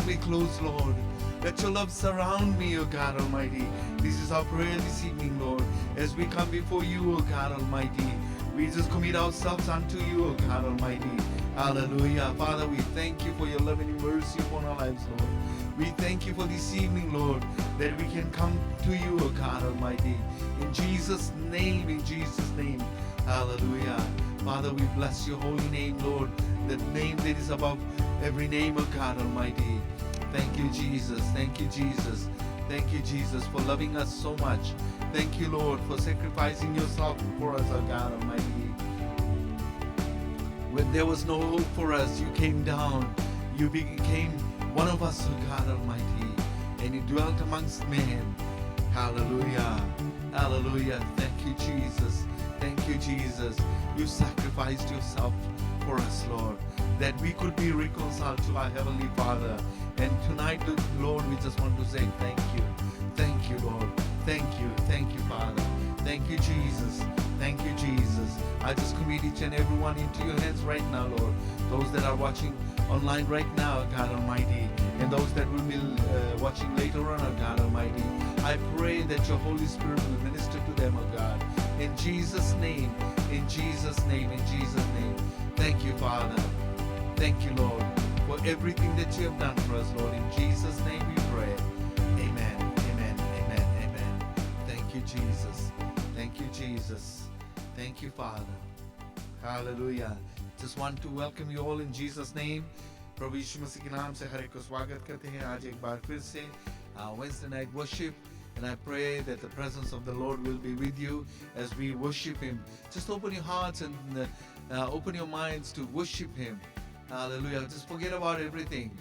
pull me close, Lord. Let your love surround me, O God Almighty. This is our prayer this evening, Lord. As we come before you, O God Almighty, we just commit ourselves unto you, O God Almighty. Hallelujah. Father, we thank you for your love and your mercy upon our lives, Lord. We thank you for this evening, Lord, that we can come to you, O God Almighty. In Jesus' name, in Jesus' name. Hallelujah. Father, we bless your holy name, Lord, the name that is above every name, O God Almighty. Thank you, Jesus. Thank you, Jesus. Thank you, Jesus, for loving us so much. Thank you, Lord, for sacrificing yourself for us, O God Almighty. When there was no hope for us, you came down. You became one of us, O God Almighty, and you dwelt amongst men. Hallelujah. Hallelujah. Thank you, Jesus. Thank you, Jesus. You sacrificed yourself for us, Lord, that we could be reconciled to our Heavenly Father. And tonight, Lord, we just want to say thank you. Thank you, Lord. Thank you. Thank you, Father. Thank you, Jesus. Thank you, Jesus. I just commit each and every one into your hands right now, Lord. Those that are watching online right now, God Almighty, and those that will be watching later on, oh God Almighty, I pray that your Holy Spirit will minister to them, oh God. In Jesus' name, in Jesus' name, in Jesus' name. Thank you, Father. Thank you, Lord, for everything that you have done for us, Lord. In Jesus' name we pray. Amen, amen, amen, amen. Thank you, Jesus. Thank you, Jesus. Thank you, Father. Hallelujah. Just want to welcome you all in Jesus' name. प्रभु यीशु मसीह के नाम से हर एक को स्वागत करते हैं आज एक बार फिर से Wednesday night worship. And I pray that the presence of the Lord will be with you as we worship Him. Just open your hearts and open your minds to worship Him. Hallelujah. Just forget about everything.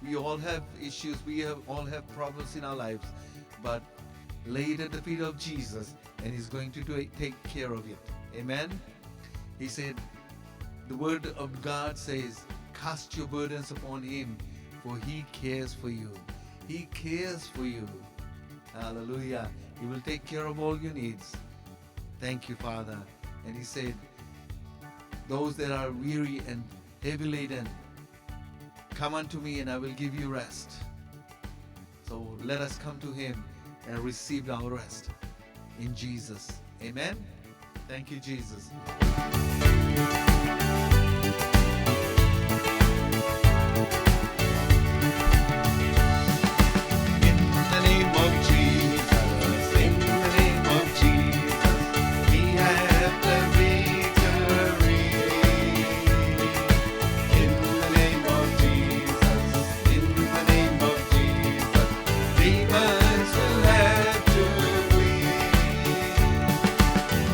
We all have issues. We all have problems in our lives. But lay it at the feet of Jesus and He's going to take care of it. Amen. He said, the word of God says, cast your burdens upon Him, for He cares for you. He cares for you. Hallelujah. He will take care of all your needs. Thank you, Father. And He said, those that are weary and heavy laden, come unto me and I will give you rest. So let us come to Him and receive our rest in Jesus. Amen. Thank you, Jesus.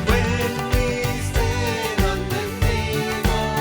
When we stand on the name of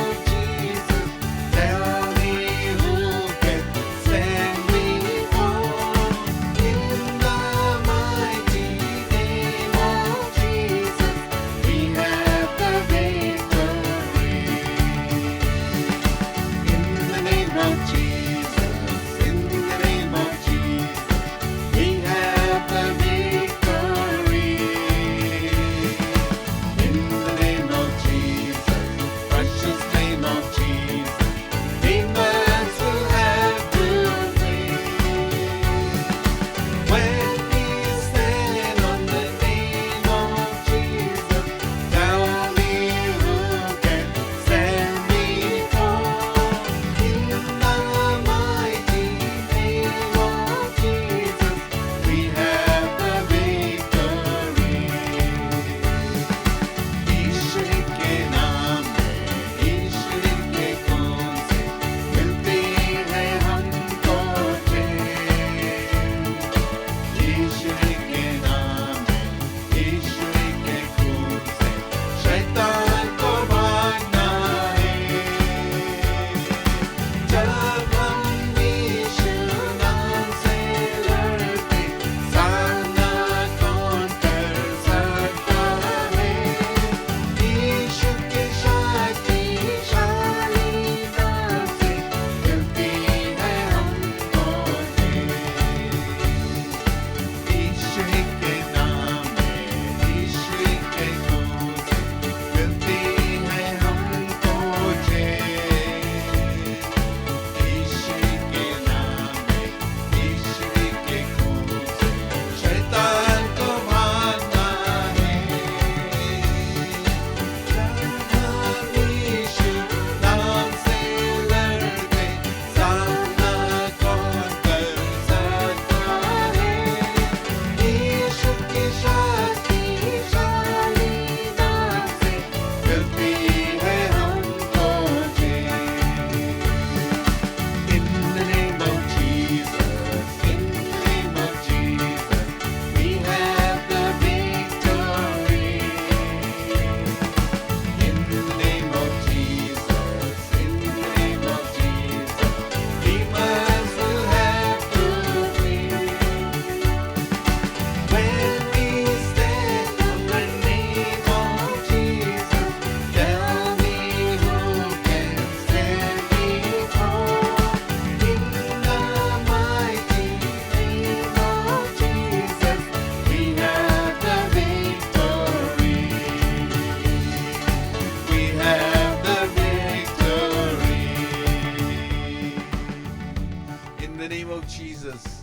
In the name of Jesus,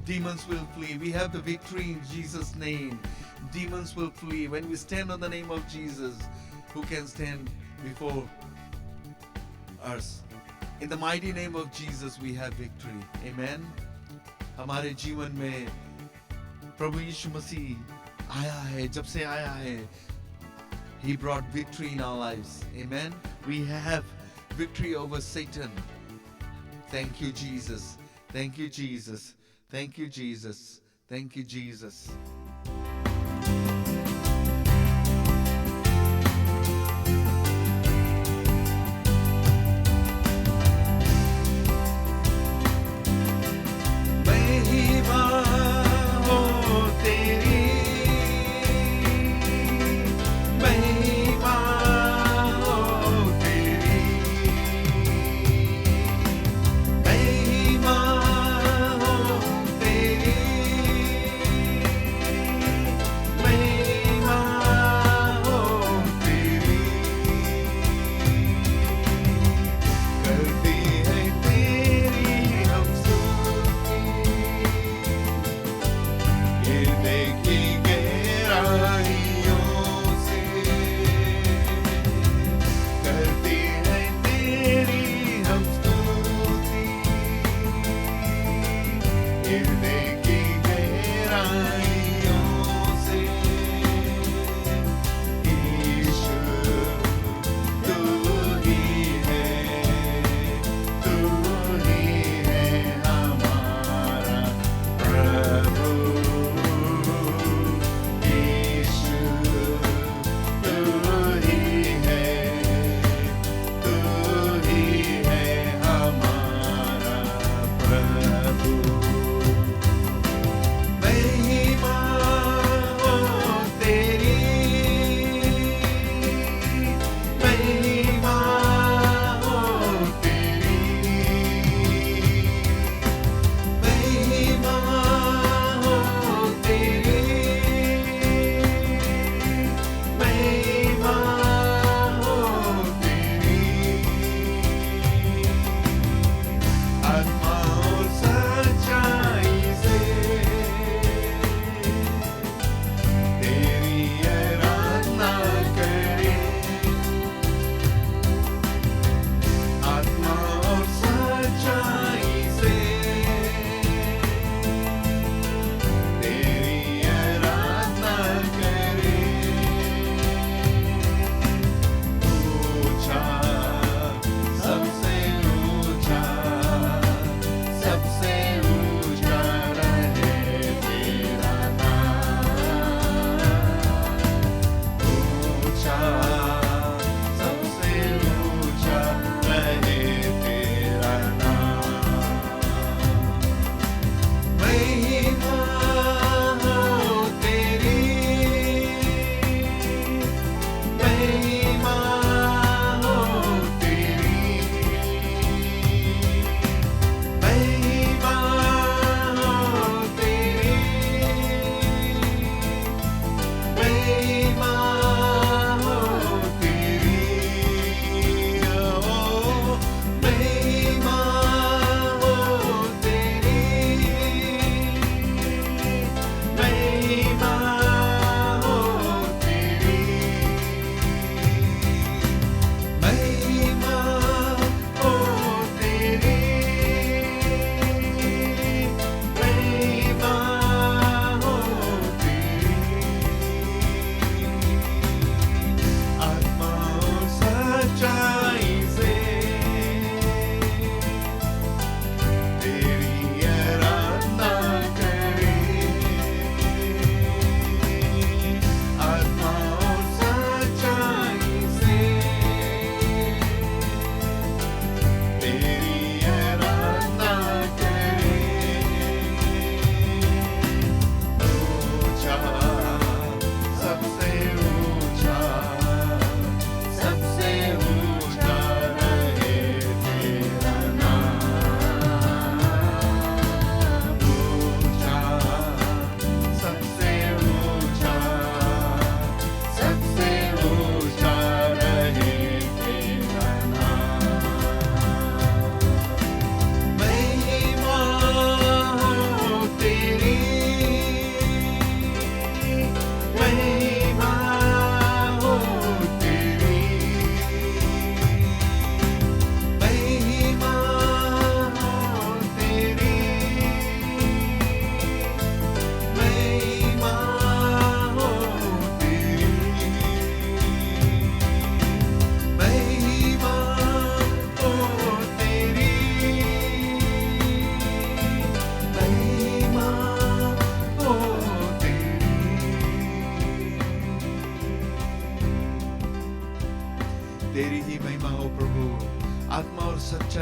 demons will flee. We have the victory in Jesus' name. Demons will flee. When we stand on the name of Jesus, who can stand before us? In the mighty name of Jesus, we have victory. Amen. हमारे जीवन में प्रभु यीशु मसीह आया है, जब से आया है, He brought victory in our lives. Amen. We have victory over Satan. Thank you, Jesus. Thank you, Jesus. Thank you, Jesus. Thank you, Jesus.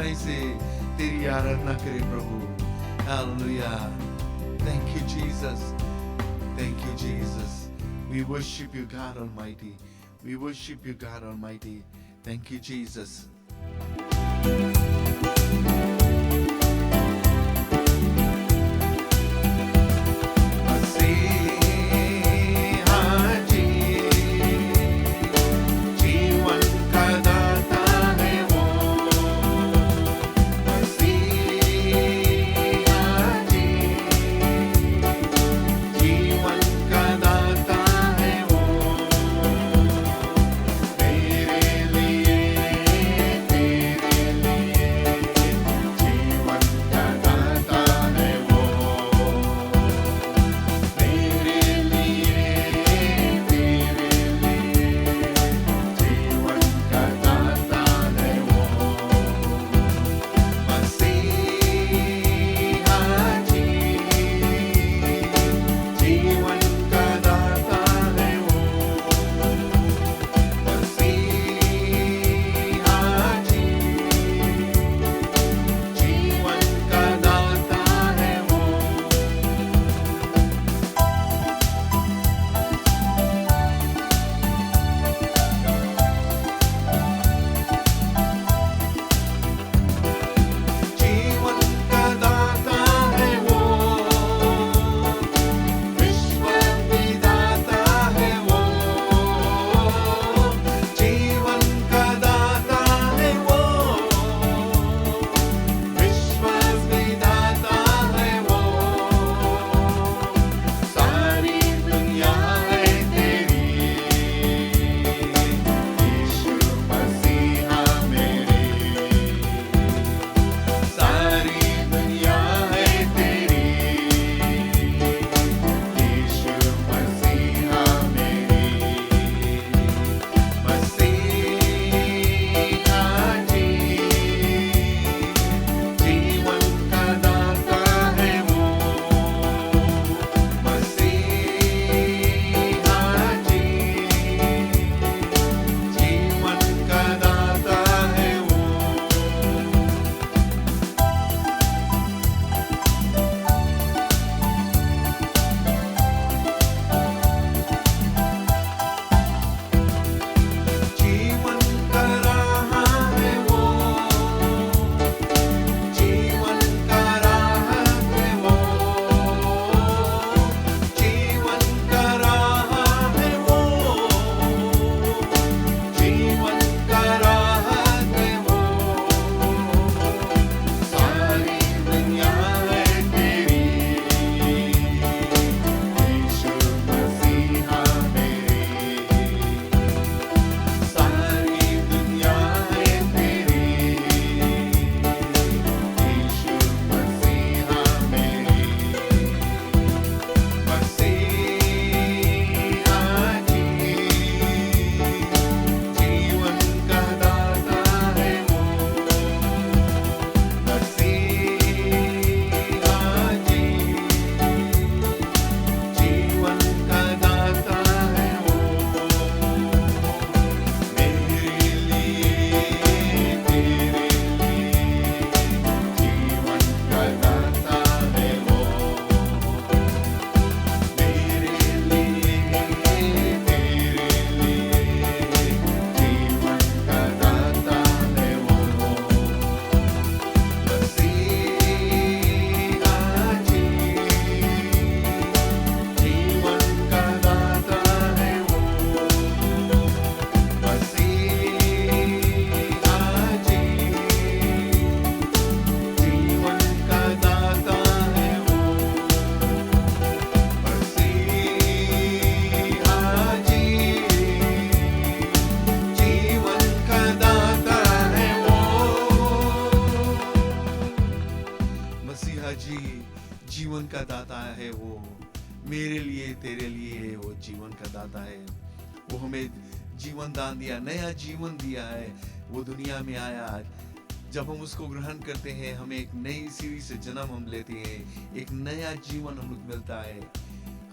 गहराई से तेरी आराधना करें प्रभु। Hallelujah. Thank you, Jesus. Thank you, Jesus. We worship you, God Almighty. We worship you, God Almighty. Thank you, Jesus. जीवन का दाता है वो, मेरे लिए तेरे लिए वो जीवन का दाता है। वो हमें जीवन दान दिया, नया जीवन दिया है। वो दुनिया में आया, जब हम उसको ग्रहण करते हैं हमें एक नई सीढ़ी से जन्म हम लेते हैं, एक नया जीवन हम लोग मिलता है।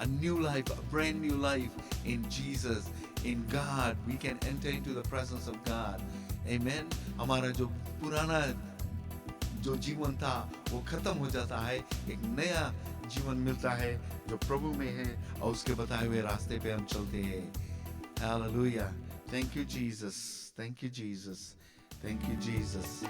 A new life, a brand new life in Jesus, in God. We can enter into the presence of God. Amen. हमारा जो पुराना जो जीवन था वो खत्म हो जाता है, एक नया जीवन मिलता है जो प्रभु में है, और उसके बताए हुए रास्ते पे हम चलते हैं। Hallelujah. Thank you Jesus, thank you Jesus, thank you Jesus.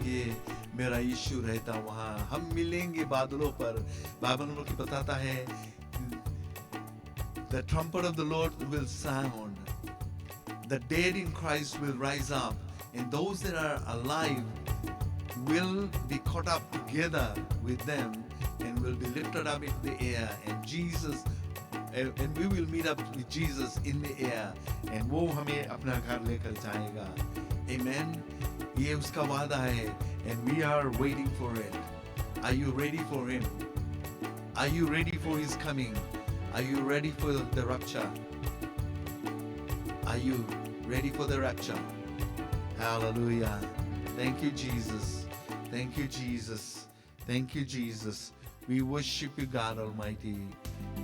ये मेरा यीशु रहता वहाँ, हम मिलेंगे बादलों पर। बाइबल में लोग बताता है the trumpet of the Lord will sound, the dead in Christ will rise up, and those that are alive will be caught up together with them and will be lifted up in the air, and Jesus and we will meet up with Jesus in the air, and वो हमें अपना घर लेकर जाएगा। Amen. ये उसका वादा है, and we are waiting for it. Are you ready for him? Are you ready for his coming? Are you ready for the rapture? Are you ready for the rapture? Hallelujah. Thank you, Jesus. Thank you, Jesus. Thank you, Jesus. We worship you, God Almighty.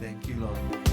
Thank you, Lord.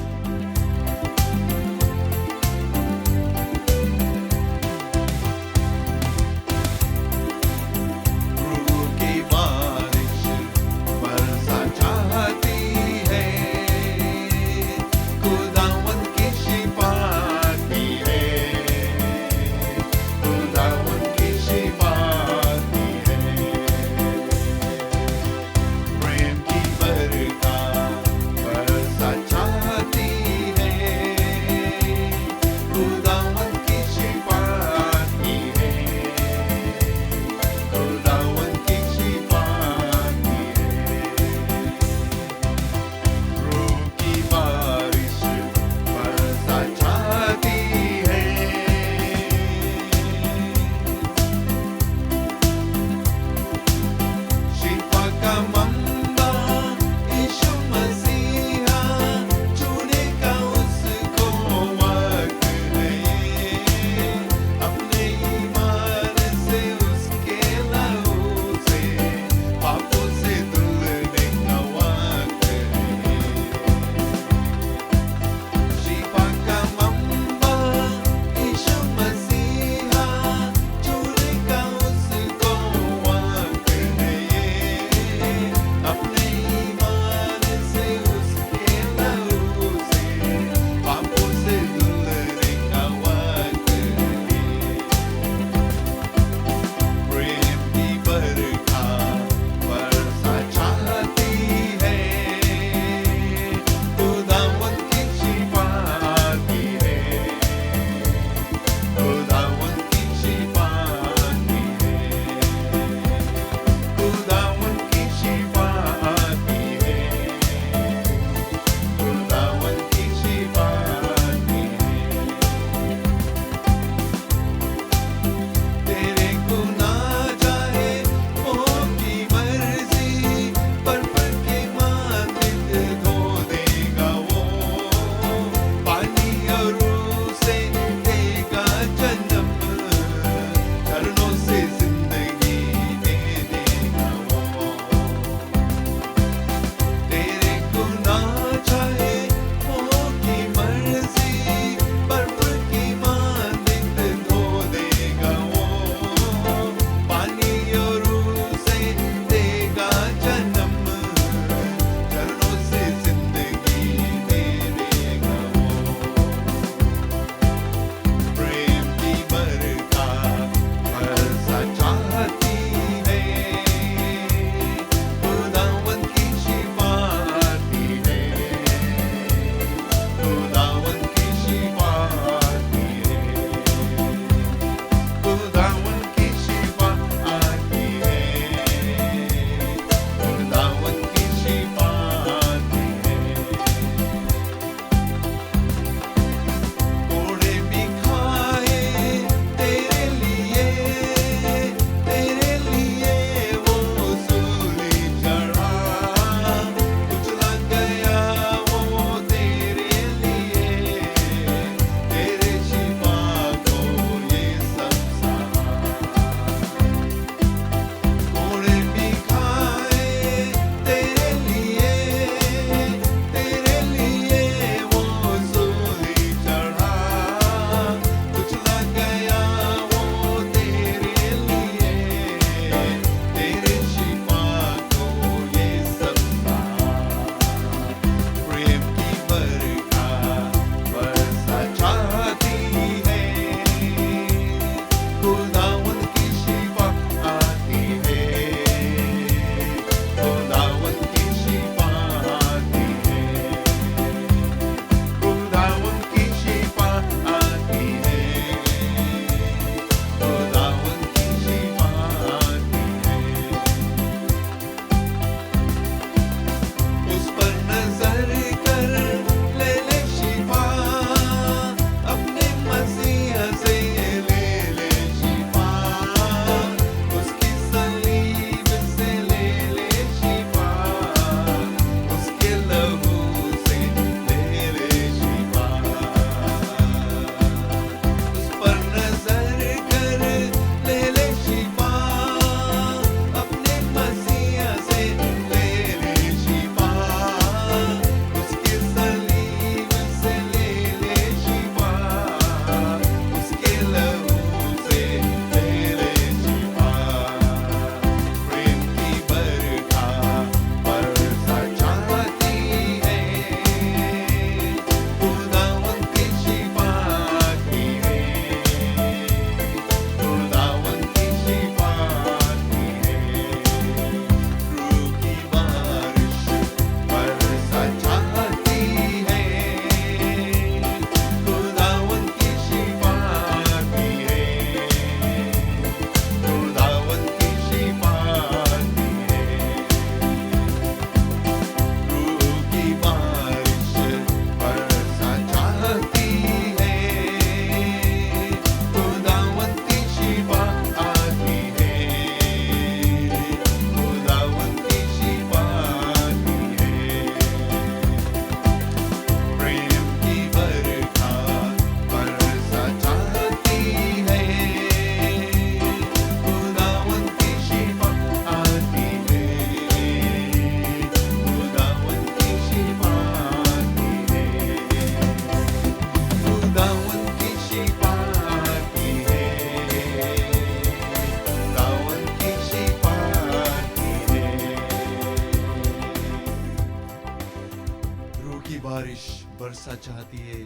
बारिश बरसा चाहती है,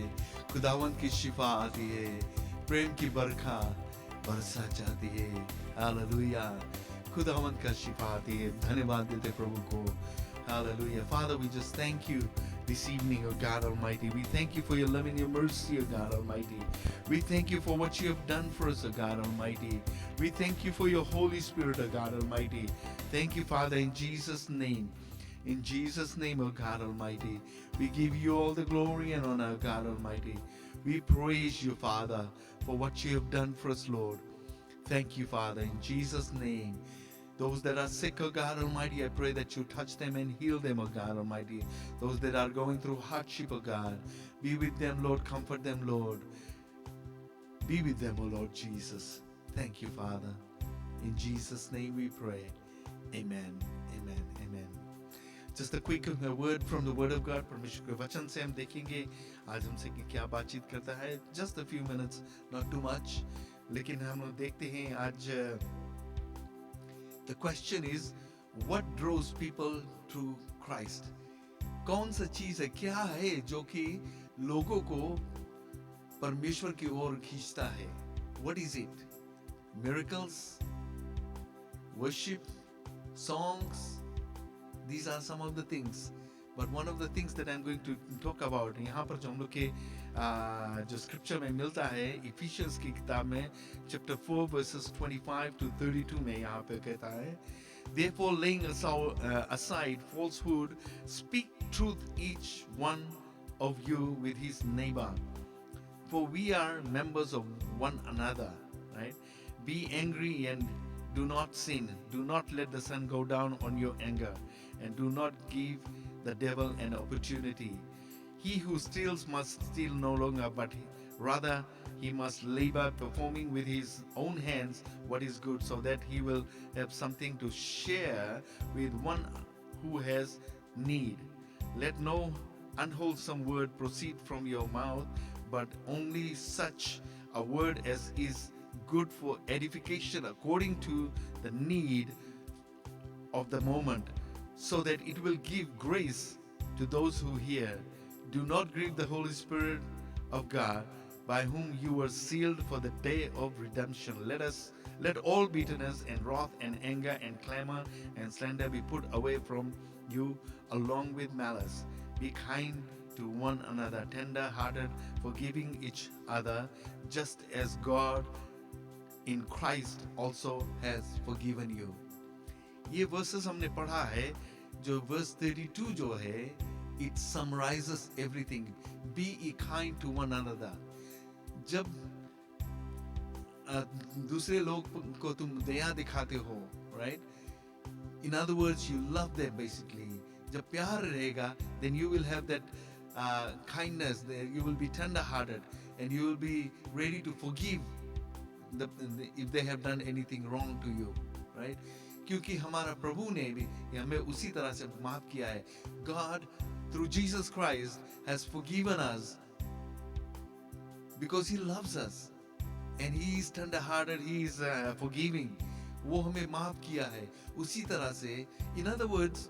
खुदावंत की शिफा आती है, प्रेम की बरखा बरसा चाहती है। हालेलुया, खुदावंत का शिफा आती है। धन्यवाद देते प्रभु को। Hallelujah. Father, we just thank you this evening, O God Almighty. We thank you for your love and your mercy, O God Almighty. We thank you for what you have done for us, O God Almighty. We thank you for your Holy Spirit, O God Almighty. Thank you, Father, in Jesus' name. In Jesus' name, O God Almighty. We give you all the glory and honor, O God Almighty. We praise you, Father, for what you have done for us, Lord. Thank you, Father, in Jesus' name. Those that are sick, O God Almighty, I pray that you touch them and heal them, O God Almighty. Those that are going through hardship, O God, be with them, Lord. Comfort them, Lord. Be with them, O Lord Jesus. Thank you, Father. In Jesus' name we pray. Amen. Amen. Amen. Just a quick word from the Word of God. परमेश्वर के वचन से हम देखेंगे आज हमसे क्या बातचीत करता है. Just a few minutes, not too much. लेकिन हम देखते हैं आज. The question is, what draws people to Christ? कौन सा चीज है, क्या है जो कि लोगों को परमेश्वर की ओर खींचता है? What is it? Miracles, worship, songs. These are some of the things. But one of the things that I'm going to talk about, यहाँ पर जो हम लोग के जो स्क्रिप्चर में मिलता है, इफिशियंस की किताब में chapter 4 verses 25 to 32 में यहाँ पे कहता है, therefore laying aside falsehood, speak truth each one of you with his neighbor, for we are members of one another, right? Be angry and do not sin. Do not let the sun go down on your anger, and do not give the devil an opportunity. He who steals must steal no longer, but rather he must labor, performing with his own hands what is good, so that he will have something to share with one who has need. Let no unwholesome word proceed from your mouth, but only such a word as is good for edification according to the need of the moment, so that it will give grace to those who hear. Do not grieve the Holy Spirit of God, by whom you were sealed for the day of redemption. Let all bitterness and wrath and anger and clamor and slander be put away from you, along with malice. Be kind to one another, tender-hearted, forgiving each other, just as God in Christ also has forgiven you. ये verses हमने पढ़ा है, जो verse 32 जो है, it summarizes everything. Be kind to one another. जब दूसरे लोग को तुम दया दिखाते हो, right? In other words, you love them basically. जब प्यार रहेगा, then you will have that kindness. You will be tender-hearted, and you will be ready to forgive if they have done anything wrong to you, right? क्योंकि हमारा प्रभु ने भी हमें उसी तरह से माफ किया है. God, through Jesus Christ, has forgiven us because He loves us, and He is tender-hearted. He is forgiving. वो हमें माफ किया है. उसी तरह से, in other words,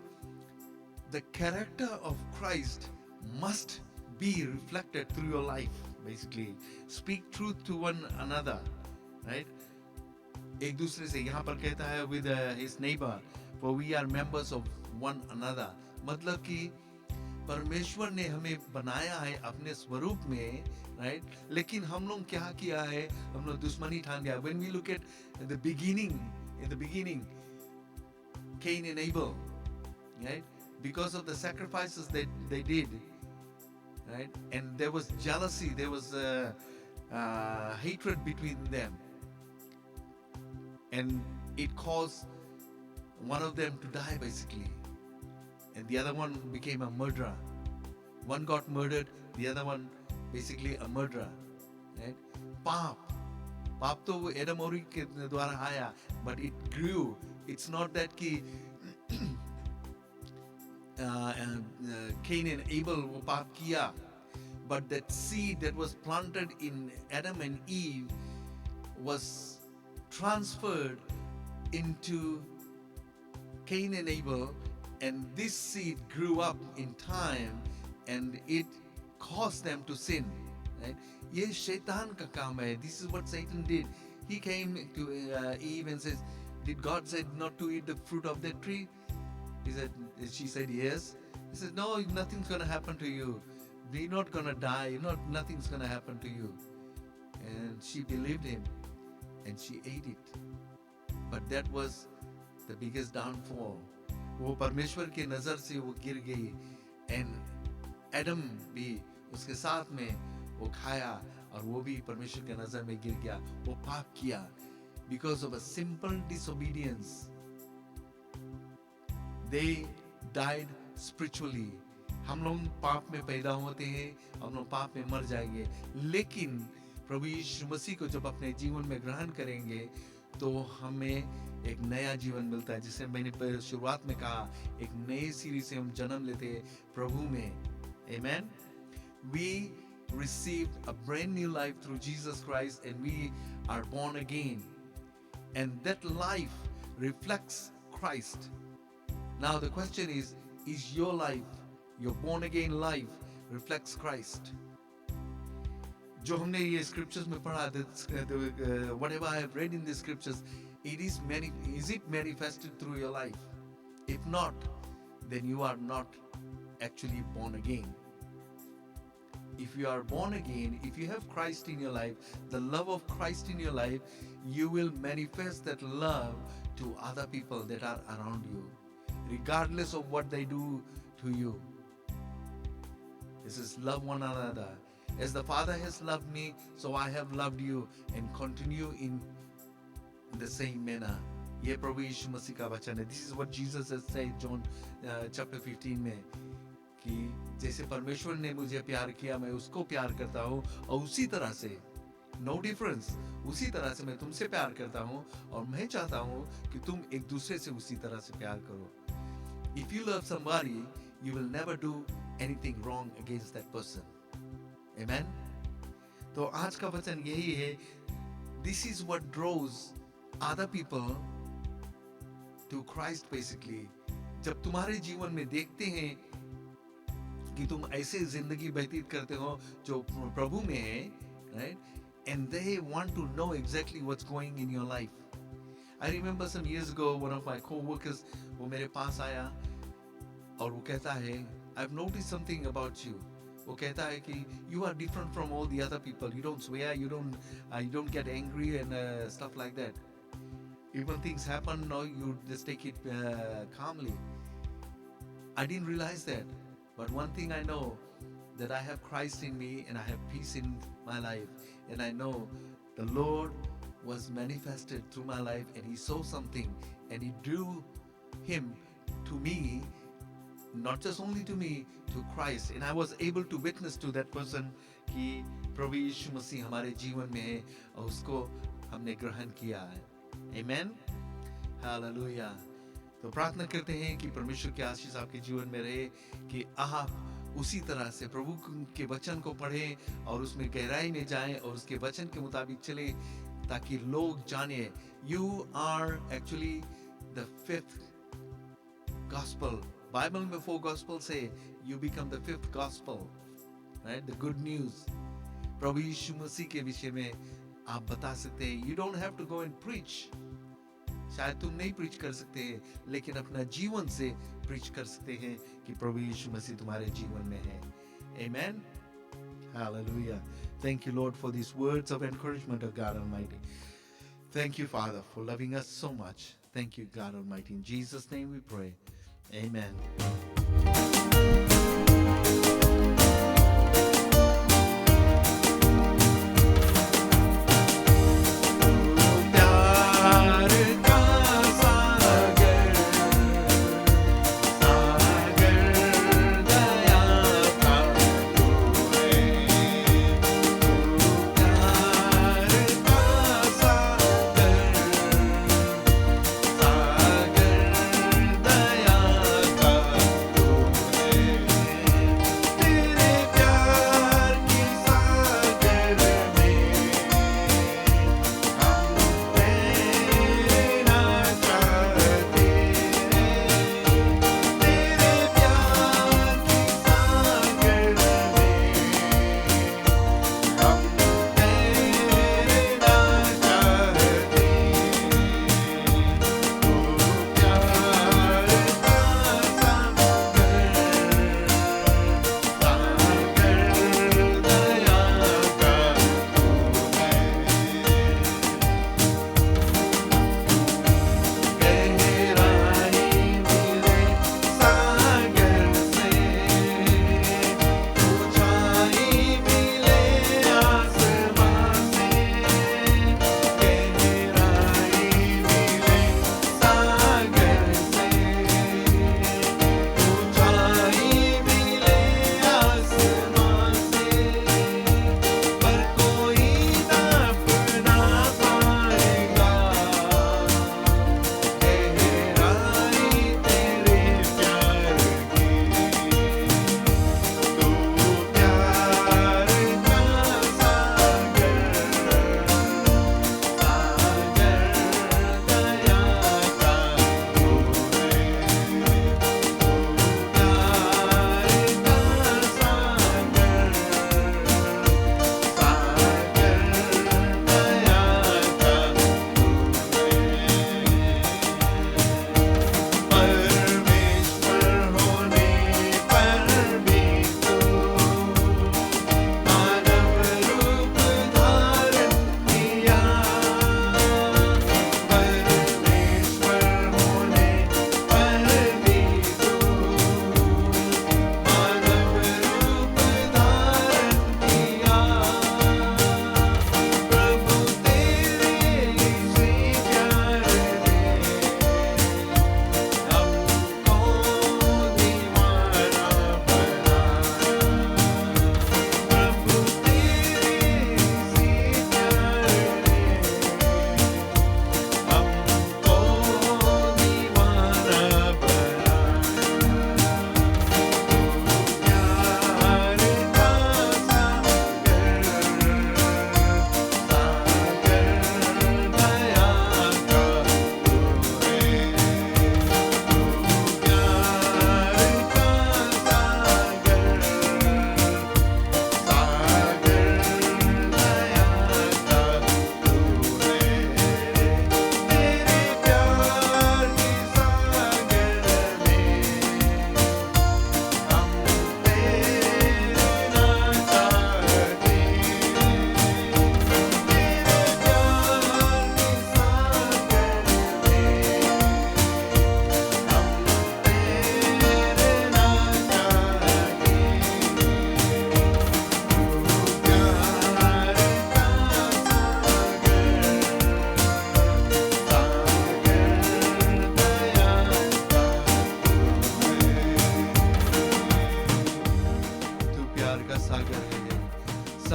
the character of Christ must be reflected through your life. Basically, speak truth to one another, right? एक दूसरे से, यहाँ पर कहता है with his neighbor, for we are members of one another. मतलब कि परमेश्वर ने हमें बनाया है अपने स्वरूप में, right? लेकिन हम लोग क्या किया है? हम लोग दुश्मनी ठान लिया. When we look at the beginning, in the beginning, Cain and Abel, right? Because of the sacrifices that they did, right? And there was jealousy, there was hatred between them. And it caused one of them to die basically. And the other one became a murderer. One got murdered, the other one basically a murderer. Right? पाप तो वो Adam और ewe के द्वारा आया, but it grew. It's not that कि Cain and Abel वो पाप किया, but that seed that was planted in Adam and Eve was transferred into Cain and Abel, and this seed grew up in time, and it cause them to sin. Right? ये शैतान का काम है. This is what Satan did. He came to Eve and says, "Did God say not to eat the fruit of that tree?" She said yes. He said, "No, nothing's going to happen to you. You're not going to die. Nothing's going to happen to you." And she believed him, and she ate it. But that was the biggest downfall. वो परमेश्वर की नजर से वो गिर गई, and Adam भी उसके साथ में वो खाया और वो भी परमेश्वर के नजर में गिर गया. वो पाप किया because of a simple disobedience. They died spiritually. हम लोग पाप में पैदा होते हैं, हम लोग पाप में मर जाएंगे. लेकिन प्रभु यीशु मसीह को जब अपने जीवन में ग्रहण करेंगे तो हमें एक नया जीवन मिलता है. जिसे मैंने शुरुआत में कहा, एक नई सीरीज से हम जन्म लेते हैं प्रभु में. Amen. We received a brand new life through Jesus Christ, and we are born again. And that life reflects Christ. Now the question is your life, your born again life, reflects Christ? जो हमने ये scriptures में पढ़ा, whatever I have read in the scriptures, is it manifested through your life? If not, then you are not actually born again. If you are born again, if you have Christ in your life, the love of Christ in your life, you will manifest that love to other people that are around you, regardless of what they do to you. This is love one another. As the Father has loved me, so I have loved you, and continue in the same manner. ये प्रभु यीशु मसीह का वचन है. This is what Jesus has said, John chapter 15 में, कि जैसे परमेश्वर ने मुझे प्यार किया, मैं उसको प्यार करता हूँ, और उसी तरह से, no difference, उसी तरह से मैं तुमसे प्यार करता हूँ, और मैं चाहता हूँ कि तुम एक दूसरे से उसी तरह से प्यार करो. If you love somebody, you will never do anything wrong against that person. Amen. तो आज का वचन यही है. This is what draws other people to Christ basically. जब तुम्हारे जीवन में देखते हैं कि तुम ऐसे जिंदगी व्यतीत करते हो जो प्रभु में है, right? And they want to know exactly what's going in your life. I remember some years ago, one of my co-workers, वो मेरे पास आया और वो कहता है, I've noticed something about you. वो कहता है कि you are different from all the other people. You don't swear, you don't get angry and stuff like that. Even things happen, no, you just take it calmly. I didn't realize that. But one thing I know, that I have Christ in me and I have peace in my life. And I know the Lord was manifested through my life, and He saw something and He drew Him to me, not just only to me, to Christ. And I was able to witness to that person कि प्रभु यीशु मसीह हमारे जीवन में है और उसको हमने ग्रहण किया है. Amen. Hallelujah. तो प्रार्थना करते हैं कि परमेश्वर की आशीष आपके जीवन में रहे, कि आप उसी तरह से प्रभु के वचन को पढ़ें और उसमें गहराई में जाएं और उसके वचन के मुताबिक चलें, ताकि लोग जाने you are actually the fifth gospel. Bible में 4 gospels say you become the 5th gospel, right? The good news. प्रभु यीशु मसीह के विषय में आप बता सकते हैं. You don't have to go and preach. शायद तुम नहीं प्रीच कर सकते हैं, लेकिन अपना जीवन से प्रीच कर सकते हैं कि प्रभु यीशु मसीह तुम्हारे जीवन में है. Amen. Hallelujah. Thank you, Lord, for these words of encouragement of God Almighty. Thank you, Father, for loving us so much. Thank you, God Almighty. In Jesus' name we pray. Amen.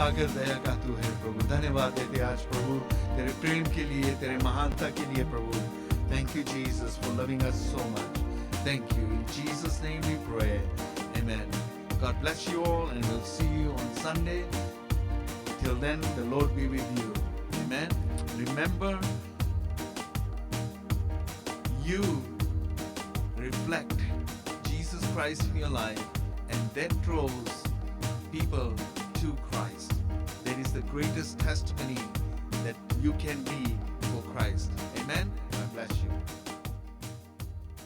सागर दया का तू है प्रभु। धन्यवाद देते आज प्रभु तेरे प्रेम के लिए, तेरे महानता के लिए प्रभु। Thank you Jesus for loving us so much. Thank you. In Jesus' name we pray. Amen. God bless you all, and we'll see you on Sunday. Till then, the Lord be with you. Amen. Remember, you reflect Jesus Christ in your life, and that draws people to Christ. That is the greatest testimony that you can be for Christ. Amen. God bless you.